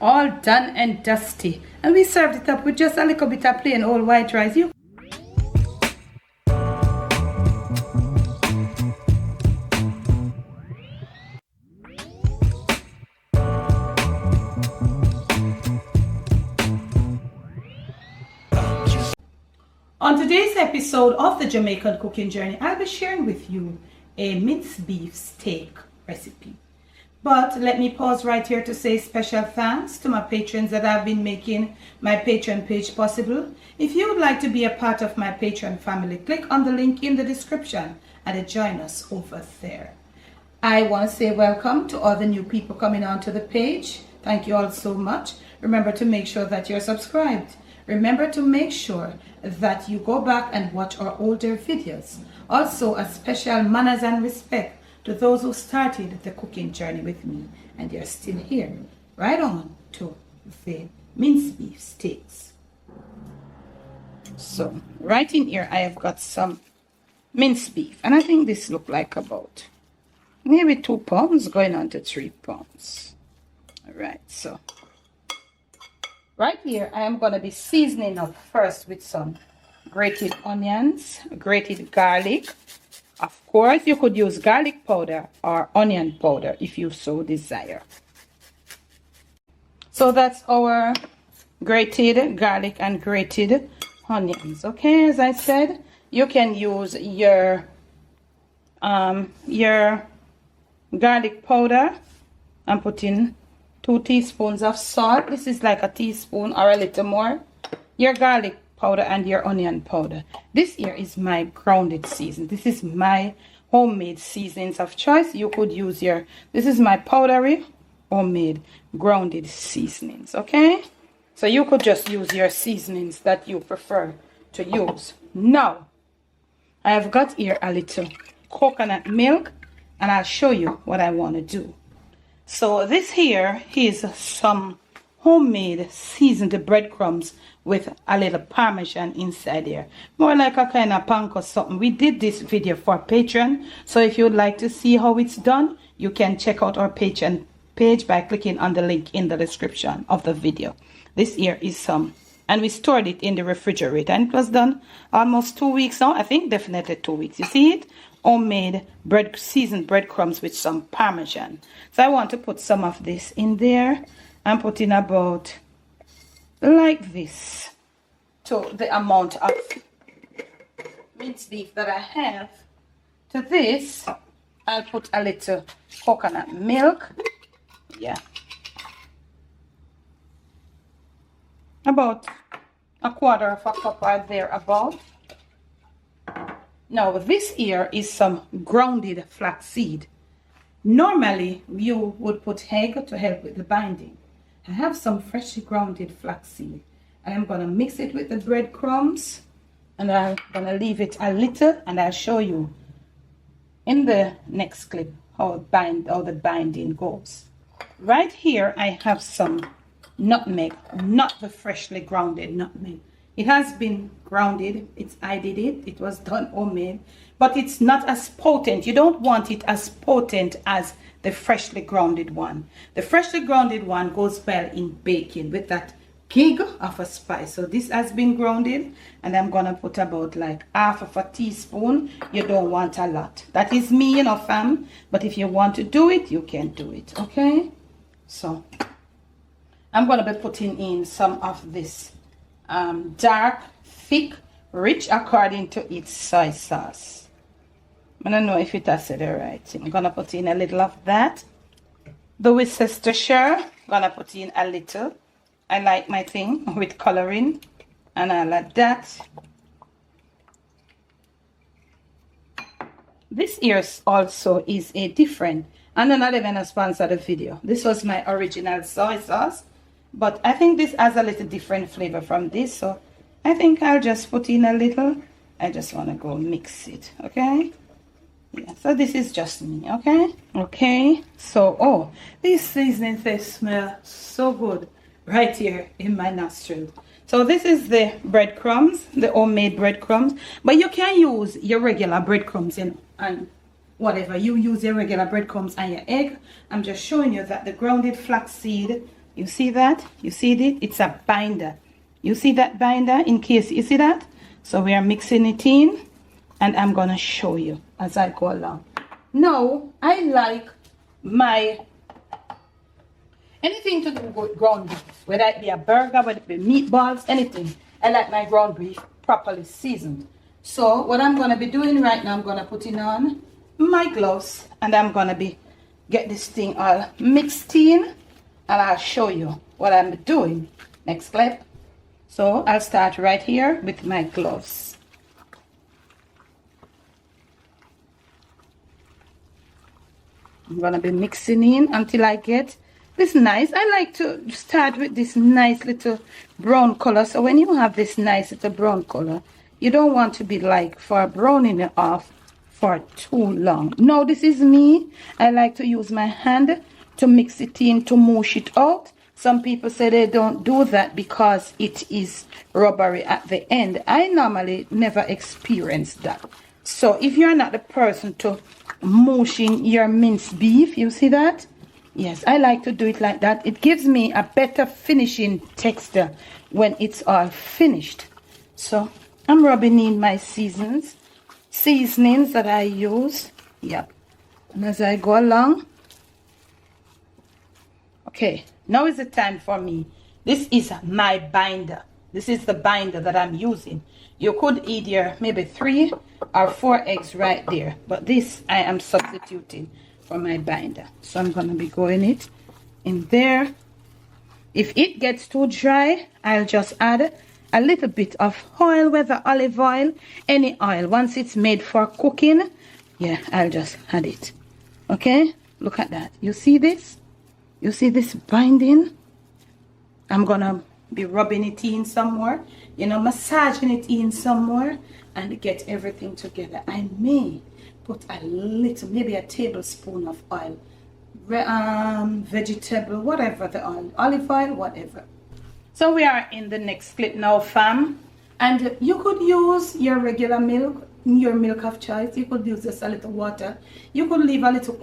all done and dusty, and we served it up with just a little bit of plain old white rice. On today's episode of the Jamaican Cooking Journey, I'll be sharing with you a minced beef steak recipe. But let me pause right here to say special thanks to my patrons that have been making my Patreon page possible. If you would like to be a part of my Patreon family, click on the link in the description and join us over there. I want to say welcome to all the new people coming onto the page. Thank you all so much. Remember to make sure that you're subscribed. Remember to make sure that you go back and watch our older videos. Also, a special manners and respect to those who started the cooking journey with me and they're still here. Right on to the minced beef steaks. So right in here I have got some minced beef, and I think this look like about maybe 2 pounds going on to 3 pounds. All right, so right here I am going to be seasoning up first with some grated onions, grated garlic. Of course, you could use garlic powder or onion powder if you so desire. So that's our grated garlic and grated onions. Okay, as I said, you can use your garlic powder and put in 2 teaspoons of salt. This is like a teaspoon or a little more. Your garlic powder and your onion powder. This here is my grounded season. This is my homemade seasonings of choice. You could use this is my powdery homemade grounded seasonings. Okay, so you could just use your seasonings that you prefer to use. Now I have got here a little coconut milk, and I'll show you what I want to do. So this here is some homemade seasoned breadcrumbs with a little parmesan inside there, more like a kind of panko something. We did this video for Patreon, so if you'd like to see how it's done, you can check out our Patreon page by clicking on the link in the description of the video. This here is some, and we stored it in the refrigerator, and it was done almost 2 weeks now. I think definitely 2 weeks. You see it? Homemade seasoned breadcrumbs with some parmesan. So I want to put some of this in there and put in about like this to the amount of minced beef that I have. To this I'll put a little coconut milk. Yeah, about a quarter of a cup right there about. Now this here is some grounded flaxseed. Normally you would put egg to help with the binding. I have some freshly grounded flaxseed, and I'm going to mix it with the breadcrumbs, and I'm going to leave it a little, and I'll show you in the next clip how the binding goes. Right here I have some nutmeg, not the freshly grounded nutmeg. It has been grounded. I did it. It was done homemade, but it's not as potent. You don't want it as potent as the freshly grounded one. The freshly grounded one goes well in baking with that kick of a spice. So this has been grounded, and I'm gonna put about like half of a teaspoon. You don't want a lot. That is me, fam. But if you want to do it, you can do it. Okay. So I'm gonna be putting in some of this dark, thick, rich according to its soy sauce. I don't know if it has said the right thing. I'm gonna put in a little of that. The Worcestershire, gonna put in a little. I like my thing with coloring, and I like that. This here also is a different, and I'm not even a sponsor of the video. This was my original soy sauce, but I think this has a little different flavor from this, so I think I'll just put in a little. I just want to go mix it. Okay, yeah, so this is just me. Okay, so these seasonings, they smell so good right here in my nostrils. So this is the breadcrumbs, the homemade breadcrumbs, but you can use your regular breadcrumbs and whatever you use, your regular breadcrumbs and your egg. I'm just showing you that the grounded flaxseed You see that? You see it? It's a binder. You see that binder in case you see that? So we are mixing it in, and I'm gonna show you as I go along. Now, I like my anything to do with ground beef, whether it be a burger, whether it be meatballs, anything. I like my ground beef properly seasoned. So what I'm gonna be doing right now, I'm gonna put in on my gloves, and I'm gonna be get this thing all mixed in, and I'll show you what I'm doing next clip. So I'll start right here with my gloves. I'm gonna be mixing in until I get this nice. I like to start with this nice little brown color. So when you have this nice little brown color, you don't want to be like for browning it off for too long. No, this is me. I like to use my hand to mix it in, to mush it out. Some people say they don't do that because it is rubbery at the end. I normally never experience that. So if you're not the person to mush in your minced beef, you see that? Yes, I like to do it like that. It gives me a better finishing texture when it's all finished. So I'm rubbing in my seasonings that I use. Yep. And as I go along. Okay, now is the time for me. This is my binder. This is the binder that I'm using. You could either maybe 3 or 4 eggs right there. But this I am substituting for my binder. So I'm going to be going it in there. If it gets too dry, I'll just add a little bit of oil, whether olive oil, any oil. Once it's made for cooking, yeah, I'll just add it. Okay, look at that. You see this? You see this binding? I'm gonna be rubbing it in somewhere, you know, massaging it in somewhere, and get everything together. I may put a little, maybe a tablespoon of oil, vegetable, whatever the oil, olive oil, whatever. So we are in the next clip now, fam, and you could use your regular milk, your milk of choice. You could use just a little water. You could leave a little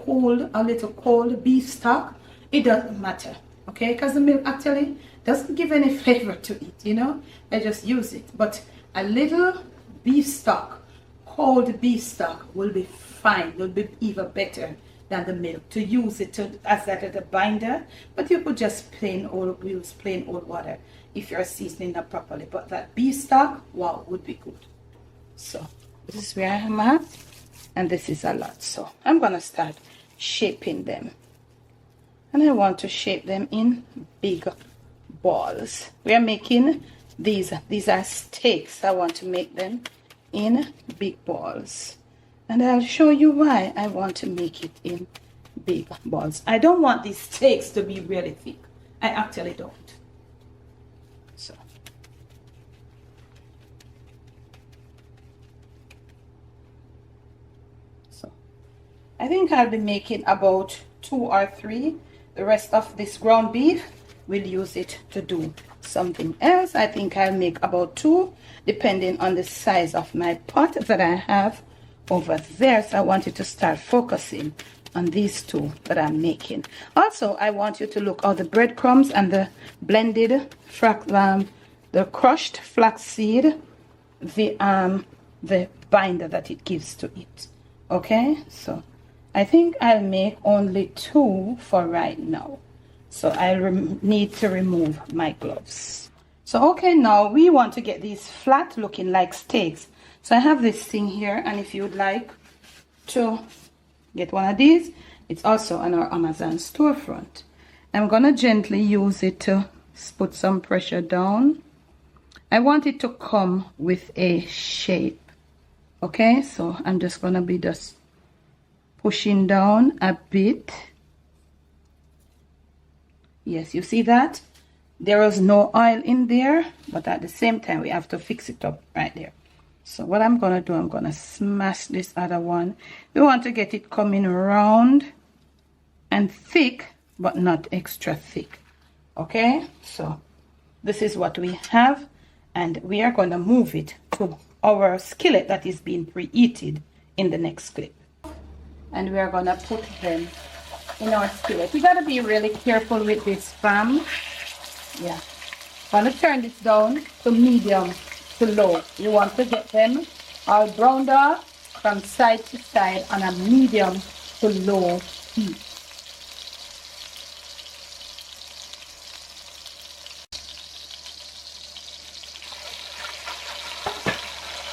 cold beef stock. It doesn't matter, okay, because the milk actually doesn't give any flavor to it, you know. I just use it, but a little beef stock, cold beef stock, will be fine. It will be even better than the milk to use it as a binder. But you could just use plain old water if you're seasoning that properly. But that beef stock, wow, would be good. So this is where I'm at, and this is a lot. So I'm gonna start shaping them, and I want to shape them in big balls. We are making these are steaks. I want to make them in big balls, and I'll show you why I want to make it in big balls. I don't want these steaks to be really thick. I actually don't. So I think I'll be making about 2 or 3. The rest of this ground beef, we'll use it to do something else. I think I'll make about 2, depending on the size of my pot that I have over there. So I want you to start focusing on these 2 that I'm making. Also, I want you to look at the breadcrumbs and the blended the crushed flaxseed, the binder that it gives to it. Okay, so I think I'll make only 2 for right now. So I'll need to remove my gloves. So okay, now we want to get these flat looking like steaks. So I have this thing here, and if you'd like to get one of these, it's also on our Amazon storefront. I'm gonna gently use it to put some pressure down. I want it to come with a shape. Okay, so I'm just gonna be just pushing down a bit. Yes, you see that? There is no oil in there, but at the same time we have to fix it up right there. So what I'm gonna do, I'm gonna smash this other one. We want to get it coming round and thick, but not extra thick. Okay, so this is what we have, and we are gonna move it to our skillet that is being preheated in the next clip. And we are gonna put them in our skillet. We gotta be really careful with this, fam. Yeah. Gonna turn this down to medium to low. You want to get them all browned up from side to side on a medium to low heat.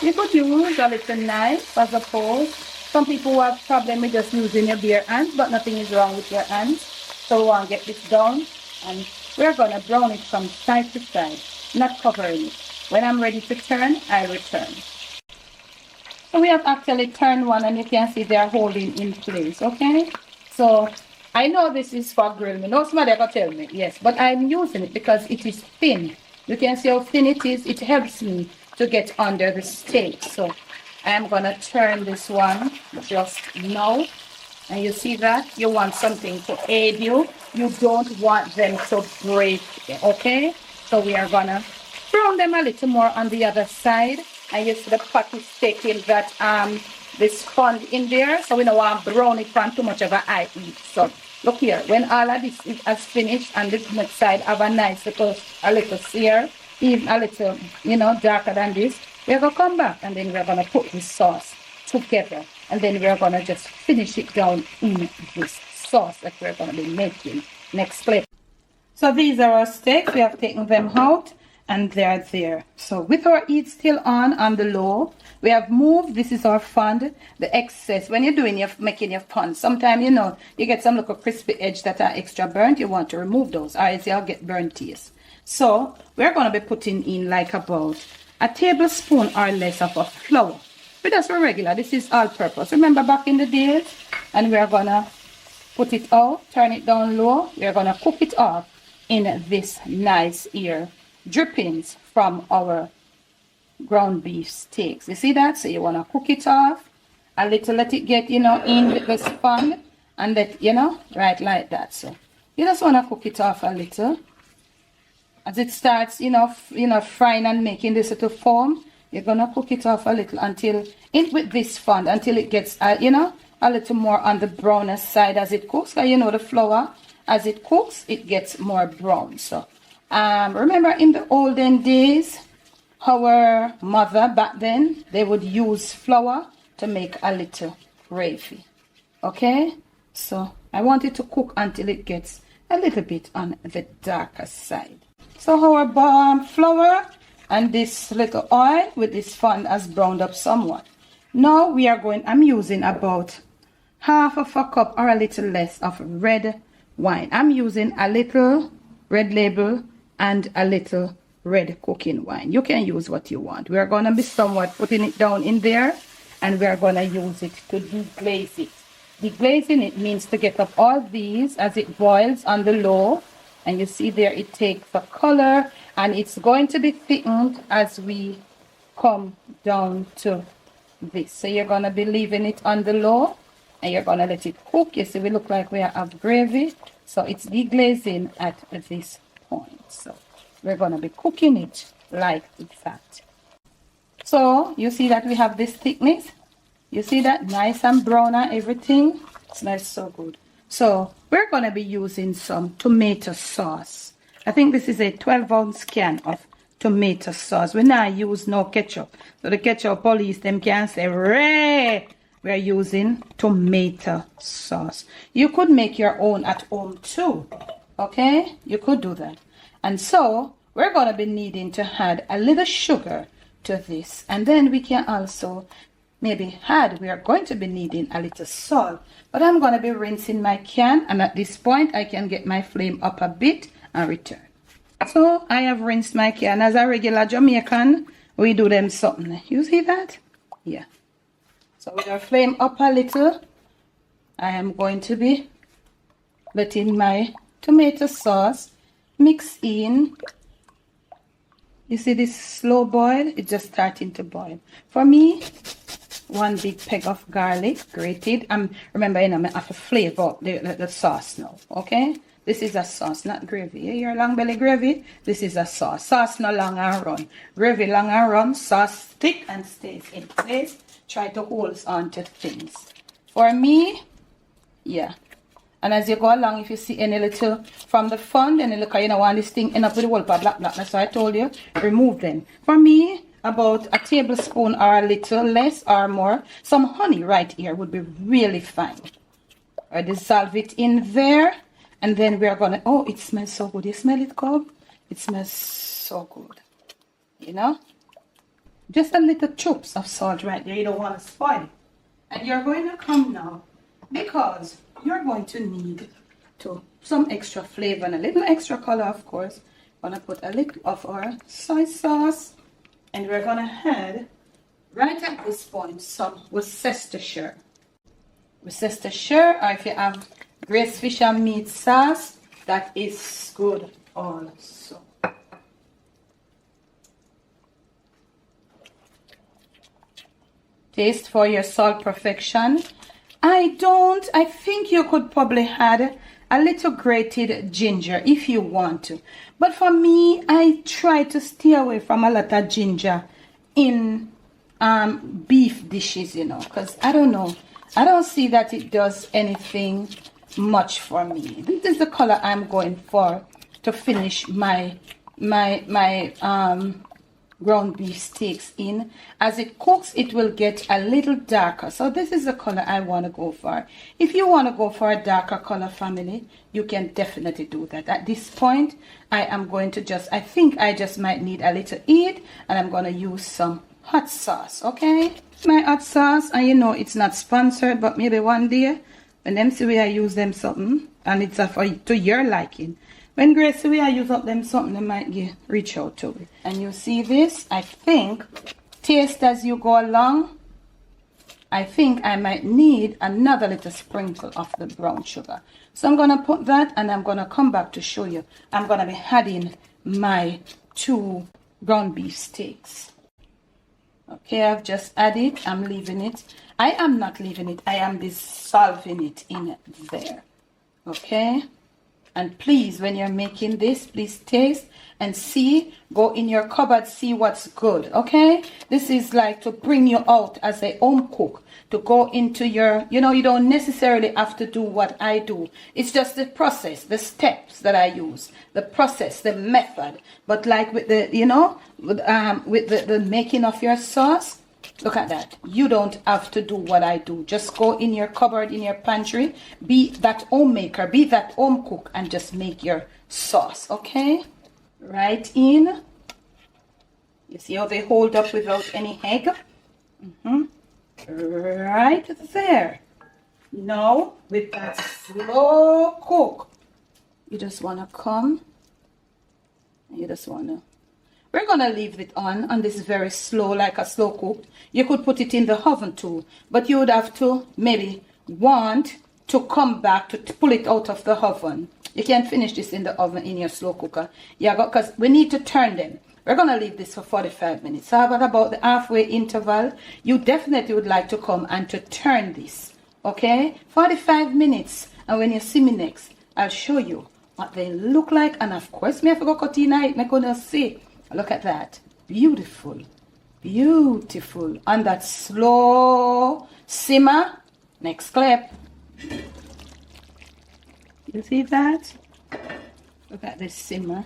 You could use a little knife as opposed. Some people who have problem with just using your bare hands, but nothing is wrong with your hands. So we want to get this down, and we're going to brown it from side to side, not covering it. When I'm ready to turn, I return. So we have actually turned one, and you can see they are holding in place, okay? So I know this is for grilling. No somebody ever tell me, yes, but I'm using it because it is thin. You can see how thin it is. It helps me to get under the steak. So I'm gonna turn this one just now, and you see that you want something to aid you. You don't want them to break, okay? So we are gonna brown them a little more on the other side, and you see the pot is taking that this fond in there, so we don't want to brown it from too much of a high heat. So look here, when all of this is finished and this next side have a nice little sear, even a little, you know, darker than this, we're going to come back and then we're going to put this sauce together, and then we're going to just finish it down in this sauce that we're going to be making next clip. So these are our steaks. We have taken them out and they're there. So with our heat still on the low, we have moved, this is our fond, the excess. When you're doing making your fond, sometimes, you know, you get some little crispy edge that are extra burnt. You want to remove those, or else you'll get burnt taste. So we're going to be putting in like about a tablespoon or less of a flour. But that's for regular. This is all purpose. Remember back in the days? And we're going to put it out, turn it down low. We're going to cook it off in this nice here drippings from our ground beef steaks. You see that? So you want to cook it off a little, let it get, you know, in with the sponge, and that, you know, right like that. So you just want to cook it off a little. As it starts, you know, frying and making this little foam, you're gonna cook it off a little until with this fond, until it gets, you know, a little more on the browner side as it cooks. Because you know the flour, as it cooks, it gets more brown. So, remember in the olden days, our mother back then, they would use flour to make a little gravy. Okay, so I want it to cook until it gets a little bit on the darker side. So our flour and this little oil with this fond has browned up somewhat. Now we are going, I'm using about half of a cup or a little less of red wine. I'm using a little Red Label and a little red cooking wine. You can use what you want. We are going to be somewhat putting it down in there, and we are going to use it to deglaze it. Deglazing it means to get up all these as it boils on the low. And you see there it takes a color, and it's going to be thickened as we come down to this. So you're going to be leaving it on the low, and you're going to let it cook. You see we look like we have gravy. So it's deglazing at this point. So we're going to be cooking it like that. So you see that we have this thickness. You see that? Nice and brown and everything. It smells so good. So we're going to be using some tomato sauce. I think this is a 12-ounce can of tomato sauce. We now use no ketchup. So the ketchup police, them can say, "Ray!" We're using tomato sauce. You could make your own at home too. Okay? You could do that. And so we're going to be needing to add a little sugar to this. And then we can also maybe we are going to be needing a little salt, but I'm going to be rinsing my can, and at this point I can get my flame up a bit and return. So I have rinsed my can. As a regular Jamaican, we do them something. You see that? Yeah. So with our flame up a little, I am going to be letting my tomato sauce mix in. You see this slow boil? It's just starting to boil. For me, one big peg of garlic grated. Remember, you know, I have to flavor the sauce now. Okay, this is a sauce, not gravy. Your long belly gravy, this is a sauce. Sauce no long and run. Gravy long and run. Sauce stick and stays in place. Try to hold on to things. For me, yeah, And as you go along, if you see any little from the front, then you look at, you know, want this thing end up with the whole black. That's why I told you, remove them. For me, about a tablespoon or a little less or more, some honey right here would be really fine. I dissolve it in there, and then we're gonna, oh, it smells so good. You smell it, Cobb? It smells so good. You know? Just a little chops of salt right there. You don't want to spoil it. And you're going to come now, because you're going to need some extra flavor and a little extra color, of course. I'm gonna put a little of our soy sauce, and we're gonna add right at this point some Worcestershire. Worcestershire, or if you have Grace Fisher meat sauce, that is good also. Taste for your salt perfection. I think you could probably add a little grated ginger if you want to. But for me, I try to stay away from a lot of ginger in beef dishes, you know, because I don't know. I don't see that it does anything much for me. This is the color I'm going for to finish my ground beef steaks in. As it cooks, it will get a little darker. So this is the color I want to go for. If you want to go for a darker color, family, you can definitely do that. At this point, I am going to I think I just might need a little heat, and I'm going to use some hot sauce, okay? My hot sauce, and you know it's not sponsored, but maybe one day when them see where I use them something, and it's to your liking. When Grace see where I use up them something, they might reach out to it. And you see this, I think, taste as you go along. I think I might need another little sprinkle of the brown sugar. So I'm going to put that, and I'm going to come back to show you. I'm going to be adding my 2 ground beef steaks. Okay, I've just added. I'm leaving it. I am not leaving it. I am dissolving it in there. Okay. And please, when you're making this, please taste and see. Go in your cupboard, see what's good. Okay. This is like to bring you out as a home cook. To go into your, you know, you don't necessarily have to do what I do. It's just the process, the steps that I use, the process, the method. But like with the, you know, with the making of your sauce, look at that. You don't have to do what I do. Just go in your cupboard, in your pantry, be that homemaker, be that home cook, and just make your sauce, okay? Right in. You see how they hold up without any egg? Right there. Now, with that slow cook, you just want to come. You just want to. We're going to leave it on this very slow, like a slow cook. You could put it in the oven too, but you would have to maybe want to come back to pull it out of the oven. You can finish this in the oven in your slow cooker. Yeah, because we need to turn them. We're going to leave this for 45 minutes. So about the halfway interval, you definitely would like to come and to turn this. Okay? 45 minutes. And when you see me next, I'll show you what they look like. And of course, me have to go cut in it. I'm going to see. Look at that. Beautiful. Beautiful. On that slow simmer. Next clip. You see that? Look at this simmer.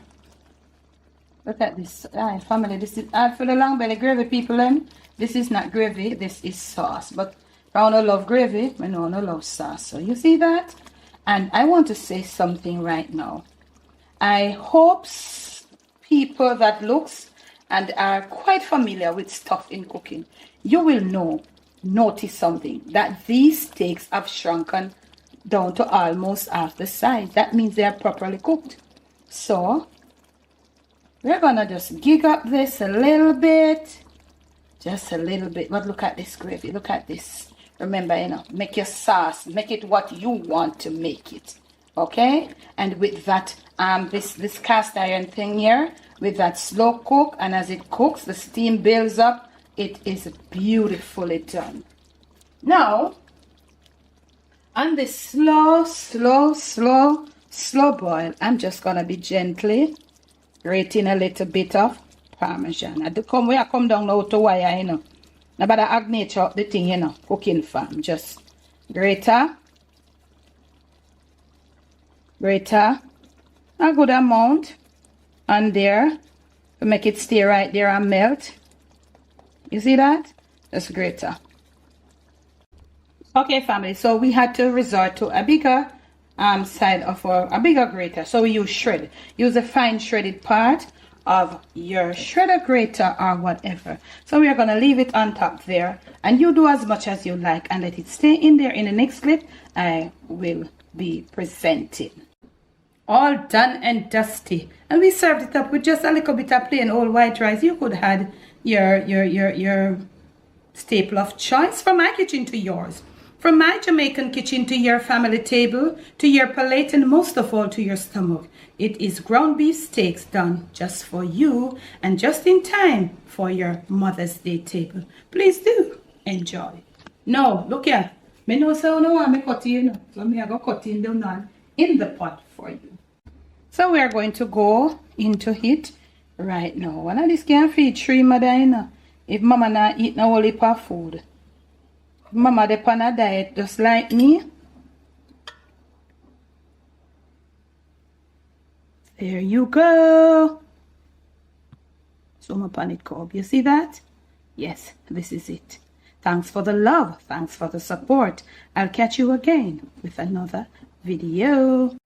Look at this. Family, this is for the long belly gravy people. This is not gravy. This is sauce. But if I don't love gravy, I don't love sauce. So you see that? And I want to say something right now. I hope people that looks and are quite familiar with stuff in cooking, you will notice something, that these steaks have shrunken down to almost half the size. That means they are properly cooked. So we're gonna just gig up this a little bit, just a little bit. But look at this gravy. Look at this. Remember, you know, make your sauce, make it what you want to make it. Okay, and with that this cast iron thing here, with that slow cook, and as it cooks, the steam builds up. It is beautifully done. Now on this slow boil, I'm just gonna be gently grating a little bit of Parmesan. I come down now to wire, you know. Now but I nature the thing, you know, cooking farm. Just grater. grater a good amount on there to make it stay right there and melt. You see that? Just grater. Okay, family, so we had to resort to a bigger side of a bigger grater. So we use shred. Use a fine shredded part of your shredder grater or whatever. So we are going to leave it on top there, and you do as much as you like and let it stay in there. In the next clip I will be presenting. All done and dusty, and we served it up with just a little bit of plain old white rice. You could add your staple of choice, from my kitchen to yours, from my Jamaican kitchen to your family table, to your palate, and most of all to your stomach. It is ground beef steaks done just for you and just in time for your Mother's Day table. Please do enjoy. Now, look here. Me know say no want me cut you know. So me I go cut in down on in the pot for you. So we are going to go into it right now. One of this can feed three mother, you know. If mama not eat no whole heap of food. Mama dey on a diet just like me. There you go. Zoom up on it, Cobb. You see that? Yes, this is it. Thanks for the love. Thanks for the support. I'll catch you again with another video.